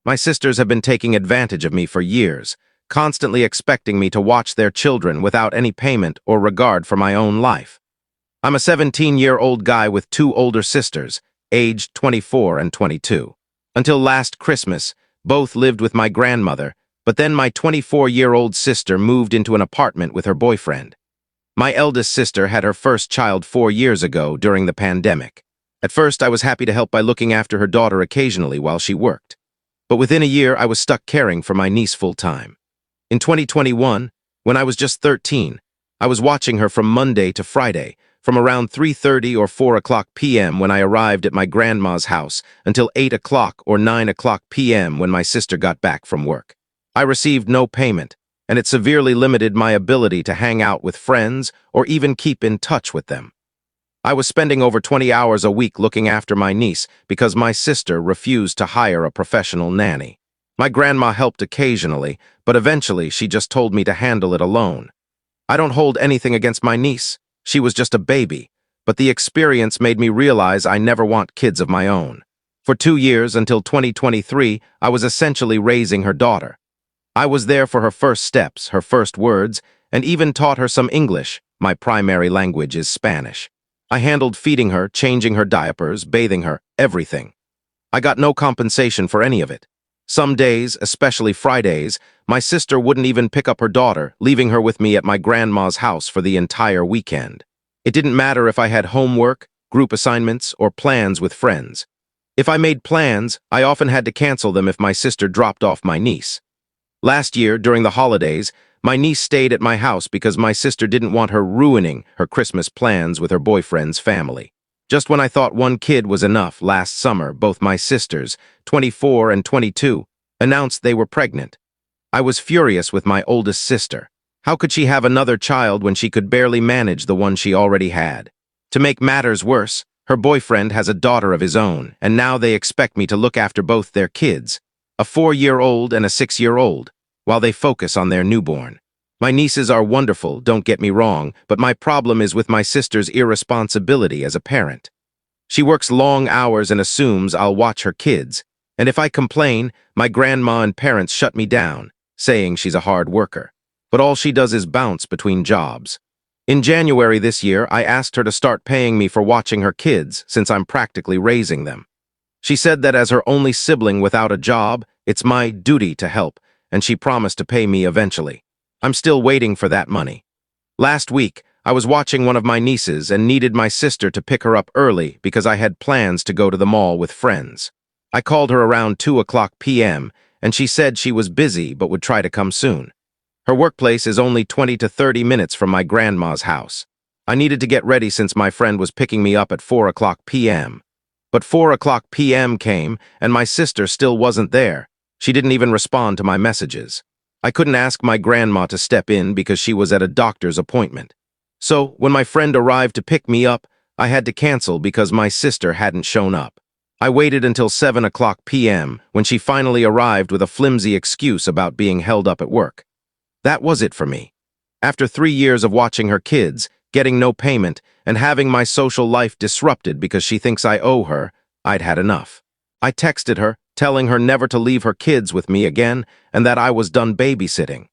My sisters have been taking advantage of me for years, constantly expecting me to watch their children without any payment or regard for my own life. I'm a 17-year-old guy with two older sisters, aged 24 and 22. Until last Christmas, both lived with my grandmother, but then my 24-year-old sister moved into an apartment with her boyfriend. My eldest sister had her first child 4 years ago during the pandemic. At first, I was happy to help by looking after her daughter occasionally while she worked. But within a year, I was stuck caring for my niece full-time. In 2021, when I was just 13, I was watching her from Monday to Friday, from around 3:30 or 4 o'clock p.m. when I arrived at my grandma's house until 8 o'clock or 9 o'clock p.m. when my sister got back from work. I received no payment, and it severely limited my ability to hang out with friends or even keep in touch with them. I was spending over 20 hours a week looking after my niece because my sister refused to hire a professional nanny. My grandma helped occasionally, but eventually she just told me to handle it alone. I don't hold anything against my niece. She was just a baby, but the experience made me realize I never want kids of my own. For 2 years, until 2023, I was essentially raising her daughter. I was there for her first steps, her first words, and even taught her some English. My primary language is Spanish. I handled feeding her, changing her diapers, bathing her, everything. I got no compensation for any of it. Some days, especially Fridays, my sister wouldn't even pick up her daughter, leaving her with me at my grandma's house for the entire weekend. It didn't matter if I had homework, group assignments, or plans with friends. If I made plans, I often had to cancel them if my sister dropped off my niece. Last year, during the holidays, my niece stayed at my house because my sister didn't want her ruining her Christmas plans with her boyfriend's family. Just when I thought one kid was enough, last summer, both my sisters, 24 and 22, announced they were pregnant. I was furious with my oldest sister. How could she have another child when she could barely manage the one she already had? To make matters worse, her boyfriend has a daughter of his own, and now they expect me to look after both their kids, a 4-year-old and a 6-year-old, while they focus on their newborn. My nieces are wonderful, don't get me wrong, but my problem is with my sister's irresponsibility as a parent. She works long hours and assumes I'll watch her kids, and if I complain, my grandma and parents shut me down, saying she's a hard worker. But all she does is bounce between jobs. In January this year, I asked her to start paying me for watching her kids since I'm practically raising them. She said that as her only sibling without a job, it's my duty to help, and she promised to pay me eventually. I'm still waiting for that money. Last week, I was watching one of my nieces and needed my sister to pick her up early because I had plans to go to the mall with friends. I called her around 2 o'clock p.m., and she said she was busy but would try to come soon. Her workplace is only 20 to 30 minutes from my grandma's house. I needed to get ready since my friend was picking me up at 4 o'clock p.m. But 4 o'clock p.m. came, and my sister still wasn't there. She didn't even respond to my messages. I couldn't ask my grandma to step in because she was at a doctor's appointment. So, when my friend arrived to pick me up, I had to cancel because my sister hadn't shown up. I waited until 7 o'clock p.m. when she finally arrived with a flimsy excuse about being held up at work. That was it for me. After 3 years of watching her kids, getting no payment, and having my social life disrupted because she thinks I owe her, I'd had enough. I texted her, telling her never to leave her kids with me again and that I was done babysitting.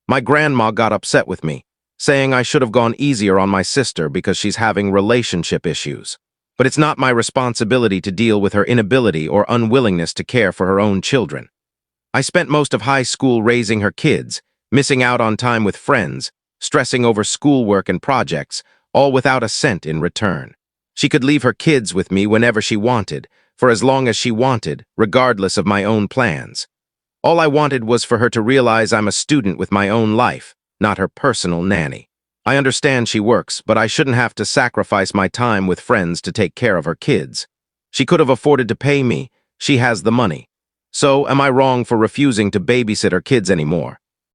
My grandma got upset with me, saying I should have gone easier on my sister because she's having relationship issues. But it's not my responsibility to deal with her inability or unwillingness to care for her own children. I spent most of high school raising her kids, missing out on time with friends, stressing over schoolwork and projects, all without a cent in return. She could leave her kids with me whenever she wanted, for as long as she wanted, regardless of my own plans. All I wanted was for her to realize I'm a student with my own life, not her personal nanny. I understand she works, but I shouldn't have to sacrifice my time with friends to take care of her kids. She could have afforded to pay me. She has the money. So, am I wrong for refusing to babysit her kids anymore?